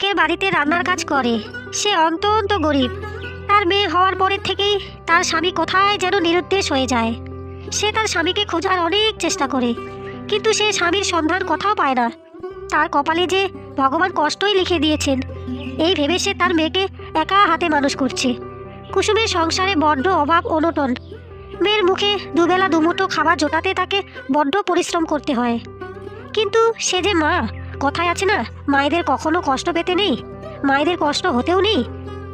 লোকের বাড়িতে রান্নার কাজ করে। সে অত্যন্ত গরিব। তার মেয়ে হওয়ার পরের থেকেই তার স্বামী কোথায় যেন নিরুদ্দেশ হয়ে যায়। সে তার স্বামীকে খোঁজার অনেক চেষ্টা করে, কিন্তু সে স্বামীর সন্ধান কোথাও পায় না। তার কপালে যে ভগবান কষ্টই লিখে দিয়েছেন, এই ভেবে সে তার মেয়েকে একা হাতে মানুষ করছে। কুসুমের সংসারে বড্ড অভাব অনটন। মেয়ের মুখে দুবেলা দুমুঠো খাবার জোটাতে তাকে বড্ড পরিশ্রম করতে হয়। কিন্তু সে যে মা, কথায় আছে না, মায়েদের কখনো কষ্ট পেতে নেই, মায়েদের কষ্ট হতেও নেই।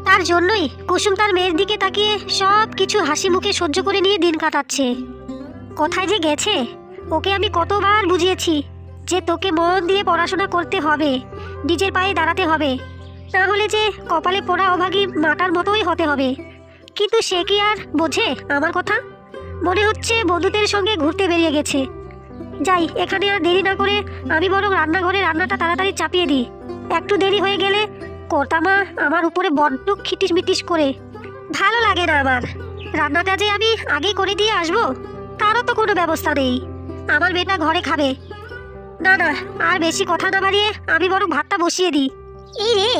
তার জন্যই কুসুম তার মেয়ের দিকে তাকিয়ে সব কিছু হাসি মুখে সহ্য করে নিয়ে দিন কাটাচ্ছে। কোথায় যে গেছে, ওকে আমি কতবার বুঝিয়েছি যে তোকে মন দিয়ে পড়াশোনা করতে হবে, নিজের পায়ে দাঁড়াতে হবে, না হলে যে কপালে পোড়া অভাগী মাটার মতোই হতে হবে। কিন্তু সে কি আর বোঝে আমার কথা? মনে হচ্ছে বন্ধুদের সঙ্গে ঘুরতে বেরিয়ে গেছে। যাই, এখানে আর দেরি না করে আমি বরং রান্নাঘরে রান্নাটা তাড়াতাড়ি চাপিয়ে দিই। একটু দেরি হয়ে গেলে কর্তামা আমার উপরে বড্ড খিটিস মিটিস করে। ভালো লাগে না আমার। রান্নাটা যে আমি আগেই করে দিয়ে আসবো তারও তো কোনো ব্যবস্থা নেই। আমার মেয়েটা ঘরে খাবে। না না, আর বেশি কথা না বাড়িয়ে আমি বরং ভাতটা বসিয়ে দিই। এই রে,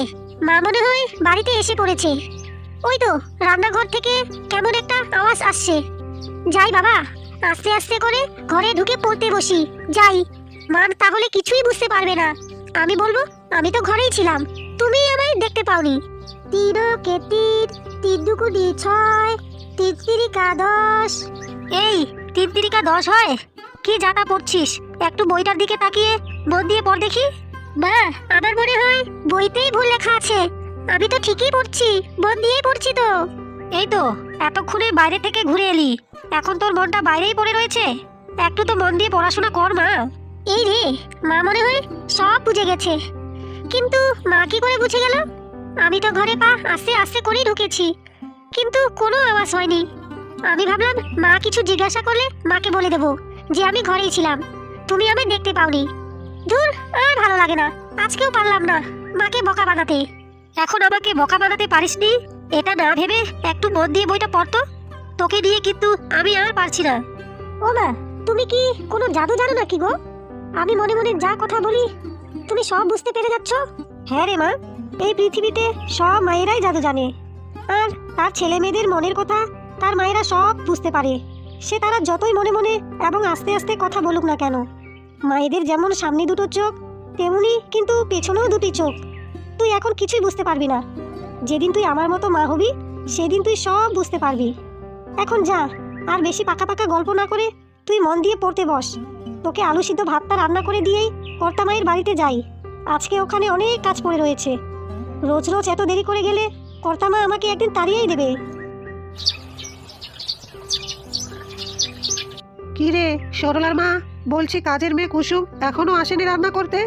মা মনে হয় বাড়িতে এসে পড়েছে। ওই তো রান্নাঘর থেকে কেমন একটা আওয়াজ আসছে। যাই বাবা, আস্তে আস্তে করে ঘরে ঢুকে পড়তে বসি। যাই, মা তাহলে কিছুই বুঝতে পারবে না। আমি বলবো আমি তো ঘরেই ছিলাম, তুমি আমায় দেখতে পাওনি। তিরকে তীর, তির দুকু দি 6, তির তিরিকা 10। এই 3 তিরিকা 10 হয়? কি জাতা পড়ছিস? একটু বইটার দিকে তাকিয়ে মন দিয়ে পড় দেখি। মা, আমার মনে হয় বইতেই ভুল লেখা আছে। আমি তো ঠিকই পড়ছি, মন দিয়েই পড়ছি তো। এই তো এতক্ষণে বাইরে থেকে ঘুরে এলি, এখন তোর মনটা বাইরেই পড়ে রয়েছে। একটু তো মন দিয়ে পড়াশোনা কর মা। এই রে, মা মনে হয় সব বুঝে গেছে। কিন্তু মা কি করে বুঝে গেল? আমি তো ঘরে পা আস্তে আস্তে করেই ঢুকেছি, কিন্তু কোনো আওয়াজ হয়নি। আমি ভাবলাম মা কিছু জিজ্ঞাসা করলে মাকে বলে দেবো যে আমি ঘরেই ছিলাম, তুমি আমায় দেখতে পাওনি। ধুর, আর ভালো লাগে না। আজকেও পারলাম না মাকে বকা বানাতে। এখন আমাকে বকা বানাতে পারিসনি, এটা না ভেবে একটু মন দিয়ে বইটা পড়তো। তোকে দিয়ে কিন্তু আমি আর পারছি না। ও মা, তুমি কি কোনো জাদু জানো নাকি গো? আমি মনে মনে যা কথা বলি তুমি সব বুঝতে পেরে যাচ্ছ। হ্যাঁ রে মা, এই পৃথিবীতে সব মায়েরাই জাদু জানে। আর তার ছেলে মেয়েদের মনের কথা তার মায়েরা সব বুঝতে পারে। সে তারা যতই মনে মনে এবং আস্তে আস্তে কথা বলুক না কেন, মায়েদের যেমন সামনে দুটো চোখ, তেমনি কিন্তু পেছনেও দুটি চোখ। তুই এখন কিছুই বুঝতে পারবি না। যেদিন তুই আমার মতো মা হবি সেদিন তুই সব বুঝতে পারবি। এখন যা, আর বেশি পাকা পাকা গল্প না করে তুই মন দিয়ে পড়তে বস। তোকে আলু সিদ্ধ ভাতটা রান্না করে দিয়েই কর্তা মায়ের বাড়িতে যাই। আজকে ওখানে অনেক কাজ পড়ে রয়েছে। রোজ রোজ এত দেরি করে গেলে কর্তা মা আমাকে একদিন তাড়িয়েই দেবে। কি রে সরলার মা, বলছি কাজের মেয়ে কুসুম এখনো আসেনি রান্না করতে?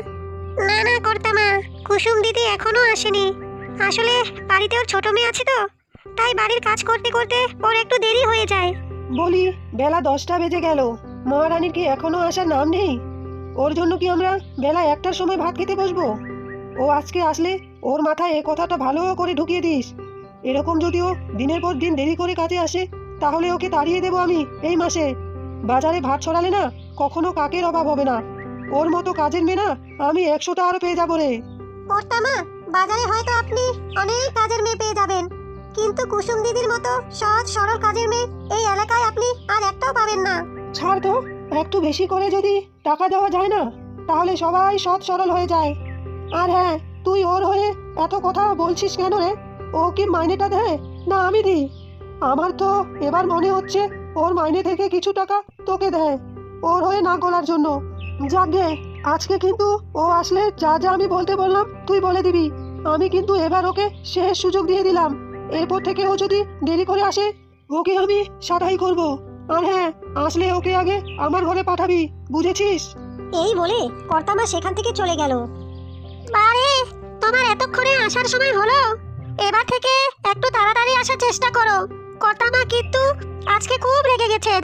না না কর্তা মা, কুসুম দিদি এখনো আসেনি। আসলে বাড়িতে ওর ছোট মেয়ে আছে তো, তাই বাড়ির কাজ করতে করতে ওর একটু দেরি হয়ে যায়। বলি বেলা 10টা বেজে গেল, মহারানীর কি এখনো আসার নাম নেই? ওর জন্য কি আমরা বেলা 1টার সময় ভাত খেতে বসবো? ও আজকে আসলে ওর মাথায় এ কথাটা ভালো করে ঢুকিয়ে দিস। এরকম যদি ও দিনের পর দিন দেরি করে কাজে আসে তাহলে ওকে তাড়িয়ে দেবো আমি এই মাসে। বাজারে ভাত ছড়ালে না কখনো কাকের অভাব হবে না। ওর মতো কাজের মেয়ে না আমি 100টা আরো পেয়ে যাবো রে। কর্তা মা, বাজারে হয়তো আপনি অনেক কাজের মেয়ে পেয়ে যাবেন, কিন্তু কুসুম দিদির মতো সহজ সরল কাজের মেয়ে এই এলাকায় আপনি আর একটাও পাবেন না। ছাড় তো, একটু বেশি করে যদি টাকা দেওয়া যায় না তাহলে সবাই সৎ সরল হয়ে যায়। আর হ্যাঁ, তুই ওর হয়ে এত কথা বলছিস কেন রে? ও কি মাইনেটা দেয় না আমি দিই? আমার তো এবার মনে হচ্ছে ওর মাইনে থেকে কিছু টাকা তোকে দেয় ওর হয়ে না করার জন্য। যাকে আজকে কিন্তু ও আসলে যা যা আমি বলতে বললাম তুই বলে দিবি। আমি কিন্তু এবার ওকে শেষ সুযোগ দিয়ে দিলাম। এরপর থেকে ও যদি দেরি করে আসে ওকে আমি সাটাই করব। আর হ্যাঁ, আসলে ওকে আগে আমার ঘরে পাঠাবি, বুঝেছিস? এই বলে কর্তা মা সেখান থেকে চলে গেল। বারে, তোমার এতক্ষণে আসার সময় হলো। এবার থেকে একটু তাড়াতাড়ি আসার চেষ্টা করো। কর্তা মা কিন্তু আজকে খুব রেগে গেছেন।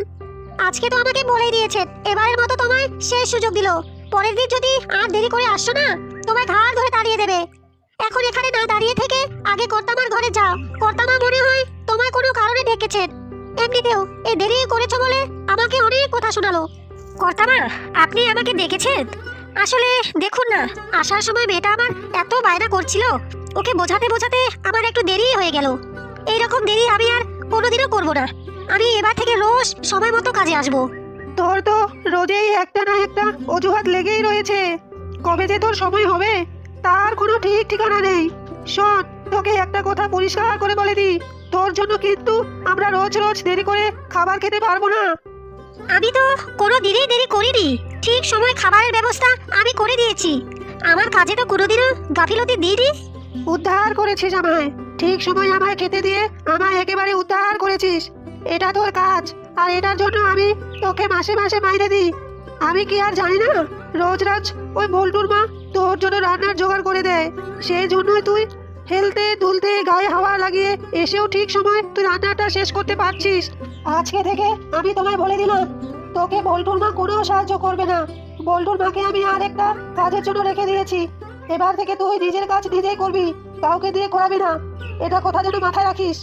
আজকে তো আমাকে বলেই দিয়েছেন এবারের মতো তোমায় শেষ সুযোগ দিল। পরের দিন যদি আর দেরি করে আসছো না তোমায় ঘাড় ধরে তাড়িয়ে দেবে। এখন এখানে না দাঁড়িয়ে থেকে আগে কর্তামার ঘরে যাও। কর্তামা মনে হয় তোমায় কোনো কারণে ডেকেছেন। এমনিতেও এই দেরি করেছো বলে আমাকে অনেক কথা শোনালো। কর্তামা, আপনি আমাকে ডেকেছেন? আসলে দেখুন না, আসার সময় মেয়েটা আমার এত বায়না করছিল, ওকে বোঝাতে বোঝাতে আমার একটু দেরি হয়ে গেল। এইরকম দেরি আমি আর কোনোদিনও করবো না। আমি এবার থেকে রোজ সময় মতো কাজে আসবো। তোর তো রোজেই একটা না একটা অজুহাত লেগেই রয়েছে। কবে যে তোর সময় হবে তার কোনো ঠিক ঠিকানা নেই। শোন, তোকে একটা কথা পরিষ্কার করে বলে দিই, তোর জন্য কিন্তু আমরা রোজ রোজ দেরি করে খাবার খেতে পারবো না। আমি তো কোনো দিনই দেরি করিনি, ঠিক সময় খাবারের ব্যবস্থা আমি করে দিয়েছি। আমার কাজে তো কোনোদিনও গাফিলতি দিইনি। উদ্ধার করেছিস আমায়, ঠিক সময় আমায় খেতে দিয়ে আমায় একেবারে উদ্ধার করেছিস। এটা তোর কাজ, আর এটার জন্য আমি তোকে মাসে মাসে মাইনে দিই। আমি কি আর জানি না রোজ রোজ ওই বল্টুর মা তোর জন্য রান্নার জোগাড় করে দেয়। সেই জন্যই তুই হেলতে দুলতে গায়ে হাওয়া লাগিয়ে এসেও ঠিক সময় তুই রান্নাটা শেষ করতে পারছিস। আজকে থেকে আমি তোমায় বলে দিলাম, তোকে বল্টুর মা কোনো সাহায্য করবে না। বল্টুর মাকে আমি আর একটা কাজের জন্য রেখে দিয়েছি। এবার থেকে তুই নিজের কাজ নিজেই করবি, কাউকে দিয়ে করাবি না। এটা কথা যেন মাথায় রাখিস।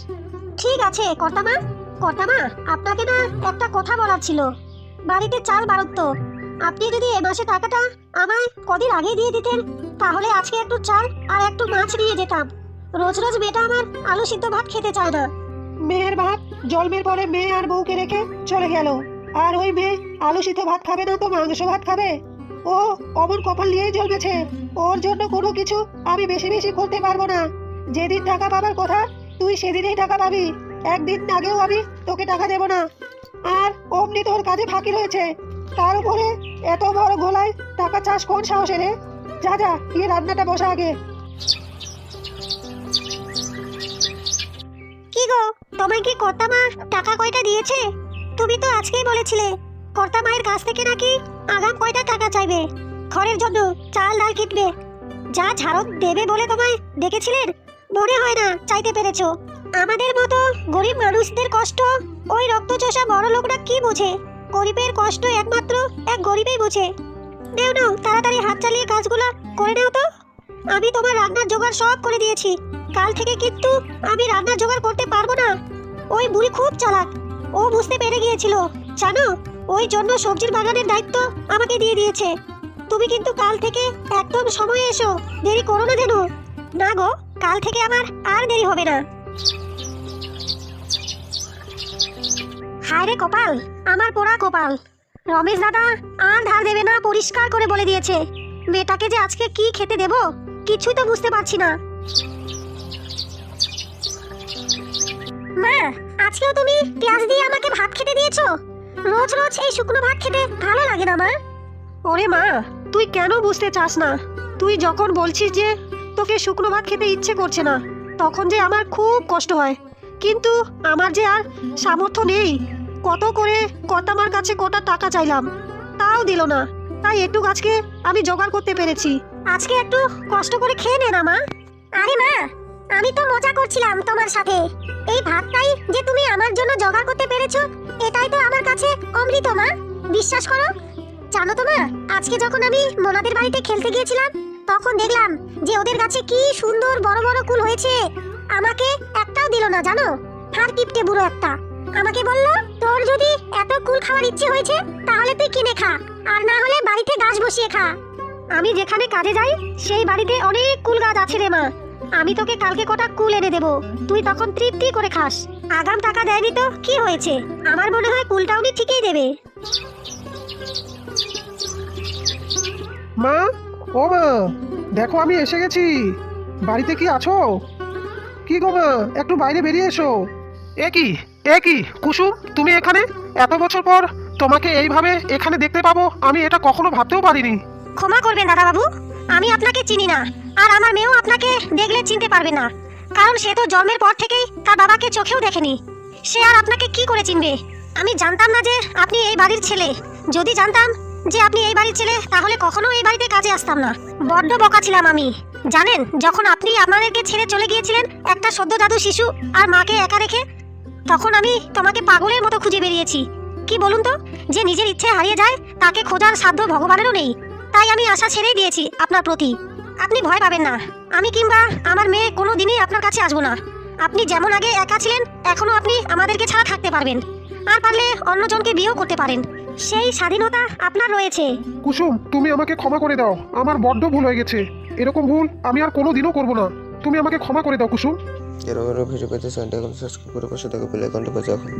ঠিক আছে কর্তামা। কর্তামা, আপনাকে না একটা কথা বলার ছিল। বাড়িতে চাল বাড়ত, আপনি যদি এ মাসে টাকাটা আমায় কদিন আগে দিয়ে দিতেন, তাহলে আজকে একটু চাল আর একটু মাছ নিয়ে যেতাম। রোজ রোজ মেয়েটা আমার আলু সিদ্ধ ভাত খেতে চায় না। মেয়ের ভাত জন্মের পরে মেয়ে আর বউকে রেখে চলে গেল, আর ওই মেয়ে আলু সিদ্ধ ভাত খাবে না তো মাংস ভাত খাবে? ও অমন কপাল নিয়েই জন্মেছে। ওর জন্য কোনো কিছু আমি বেশি বেশি করতে পারবো না। যেদিন টাকা পাবার কথা তুই সেদিনই টাকা পাবি। একদিন আগেও আমি তোকে টাকা দেব না। আর অমনি তোর কাজে ফাঁকি রয়েছে, তার উপরে এত বড় গোলায় টাকা চাষ কোন সাহসে রে? যা যা, গিয়ে রান্নাটা বসা আগে। কি গো, তোমায় কি কর্তামা টাকা কয়টা দিয়েছে? তুমি তো আজকেই বলেছিলে কর্তামায়ের কাছ থেকে নাকি আগাম কয়টা টাকা চাইবে, ঘরের জন্য চাল ডাল কিনবে। যা ঝাড়ক দেবে বলে তোমায় ডেকেছিলেন, মনে হয় না চাইতে পেরেছো। আমাদের মতো গরিব মানুষদের কষ্ট ওই রক্তচোষা বড় লোকরা কি বোঝে? গরিবের কষ্ট একমাত্র এক গরিবই বোঝে। নেও নাও, তাড়াতাড়ি হাত চালিয়ে কাজগুলো করে নেও তো। আমি তোমার রান্নার জোগাড় সব করে দিয়েছি। কাল থেকে কিন্তু আমি রান্নার জোগাড় করতে পারবো না। ওই বুড়ি খুব চালাক, ও বুঝতে পেরে গিয়েছিল জানো, ওই জন্য সবজির বাগানের দায়িত্ব আমাকে দিয়ে দিয়েছে। তুমি কিন্তু কাল থেকে একদম সময়ে এসো, দেরি করো না যেন। না গো, কাল থেকে আমার আর দেরি হবে না। হায় রে কপাল, আমার পোড়া কপাল। রমেশ দাদা আর ধার দেবে না পরিষ্কার করে বলে দিয়েছে। মেয়েটাকে যে আজকে কি খেতে দেব কিছুই তো বুঝতে পারছি না। মা, আজকেও তুমি পেঁয়াজ দিয়ে আমাকে ভাত খেতে দিয়েছো? রোজ রোজ এই শুকনো ভাত খেতে ভালো লাগে না মা। ওরে মা, তুই কেন বুঝতে চাস না? তুই যখন বলছিস যে তোকে শুকনো ভাত খেতে ইচ্ছে করছে না, তখন যে আমার খুব কষ্ট হয়। কিন্তু আমার যে আর সামর্থ্য নেই। কত করে কর্তামার কাছে কটা টাকা চাইলাম, তাও দিল না। তাই একটু আজকে আমি জোগাড় করতে পেরেছি। আজকে একটু কষ্ট করে খেয়ে নে না মা। আরে মা, আমি তো মজা করছিলাম তোমার সাথে। এই ভাতটাই যে তুমি আমার জন্য জোগাড় করতে পেরেছো, এটাই তো আমার কাছে অমৃত মা। বিশ্বাস করো। জানো তো মা, আজকে যখন আমি মোনাদের বাড়িতে খেলতে গিয়েছিলাম, তখন দেখলাম যে ওদের গাছে কি সুন্দর বড় বড় কুল হয়েছে। আমাকে একটাও দিল না জানো। হার কিপটে বুড়ো একটা আমাকে বলল, তোর যদি এত কুল খাওয়ার ইচ্ছে হয়েছে তাহলে তুই কিনে খা, আর না হলে বাড়িতে গাছ বসিয়ে খা। আমি যেখানে কাজে যাই সেই বাড়িতে অনেক কুল গাছ আছে রে মা। আমি তোকে কালকে কটা কুল এনে দেবো, তুই তখন তৃপ্তি করে খাস। আগাম টাকা দেয়নি তো কি হয়েছে, আমার মনে হয় কুলটা উনি ঠিকই দেবে। মা, ও মা, দেখো আমি এসে গেছি। বাড়িতে কি আছো? কি গো মা, একটু বাইরে বেরিয়ে এসো। এ কি কুসুম, তুমি এখানে? এত বছর পর তোমাকে এইভাবে এখানে দেখতে পাবো আমি এটা কখনো ভাবতেও পারিনি। ক্ষমা করবেন দাদা বাবু, আমি আপনাকে চিনি না, আর আমার মেয়েও আপনাকে দেখলে চিনতে পারবে না, কারণ সে তো জন্মের পর থেকেই তার বাবাকে চোখেও দেখেনি। সে আর আপনাকে কি করে চিনবে? আমি জানতাম না যে আপনি এই বাড়ির ছেলে। যদি জানতাম যে আপনি এই বাড়ির ছেলে, তাহলে কখনো এই বাড়িতে কাজে আসতাম না। বড্ড বোকা ছিলাম আমি। জানেন, যখন আপনি আমাদেরকে ছেড়ে চলে গিয়েছিলেন একটা সদ্যজাত শিশু আর মাকে একা রেখে, তখন আমি তোমাকে পাগলের মতো খুঁজে বেরিয়েছি। কি বলুন তো, যে নিজের ইচ্ছে হারিয়ে যায় তাকে খোঁজার সাধ্য ভগবানেরও নেই। তাই আমি আশা ছেড়েই দিয়েছি আপনার প্রতি। আপনি ভয় পাবেন না, আমি কিংবা আমার মেয়ে কোনো দিনই আপনার কাছে আসবো না। আপনি যেমন আগে একা ছিলেন, এখনো আপনি আমাদেরকে ছাড়া থাকতে পারবেন, আর পারলে অন্যজনকে বিয়েও করতে পারেন। সেই স্বাধীনতা আপনার রয়েছে। কুসুম, তুমি আমাকে ক্ষমা করে দাও, আমার বড্ড ভুল হয়ে গেছে। এরকম ভুল আমি আর কোনোদিনও করব না। তুমি আমাকে ক্ষমা করে দাও কুসুম। এরকম ভিডিও পেতে চ্যানেলটি এখন সাবস্ক্রাইব করে পাশে থাকা বেল আইকনটা বাজাও এখন।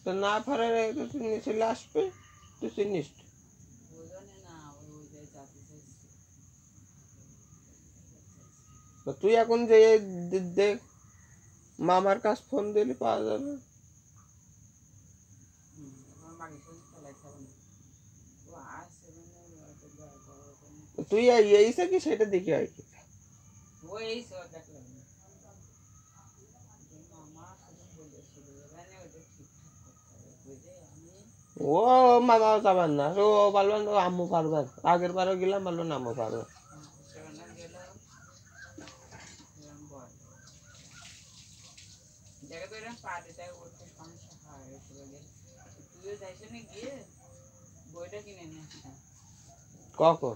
তো না পারার আগে তুই চলে আসবে, তুই চিনিস তো। তো তুই এখন যে দেখ মামার কাছ ফোন দিলে পাওয়া যাবে। তুই এইসে কি সেটা দেখি আর কি। ও মামাও যাবেন না, ও পারবেন, ও আম্মু পারবেন। আগের বারও গেলাম বললো না, আম্মু পারবে। কখন?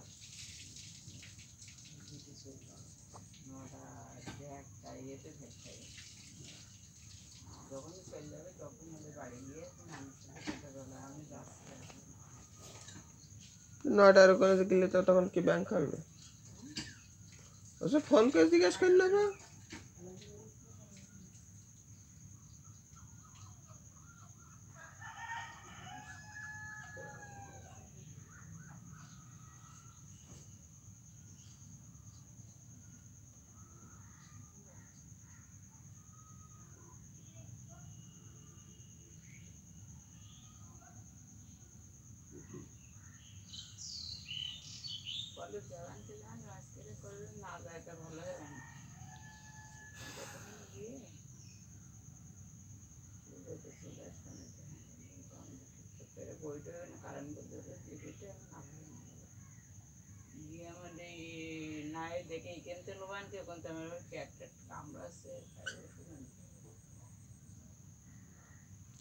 নয়টার ওখানে গেলে তো তখন কি ব্যাংক খুলবে? ওসব ফোন করে জিজ্ঞেস করি না বা।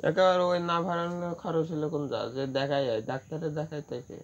একেবারে ওই না ভাড়ানো খরচ হলে কোন যা যে দেখাই যায়, ডাক্তারে দেখাই থেকে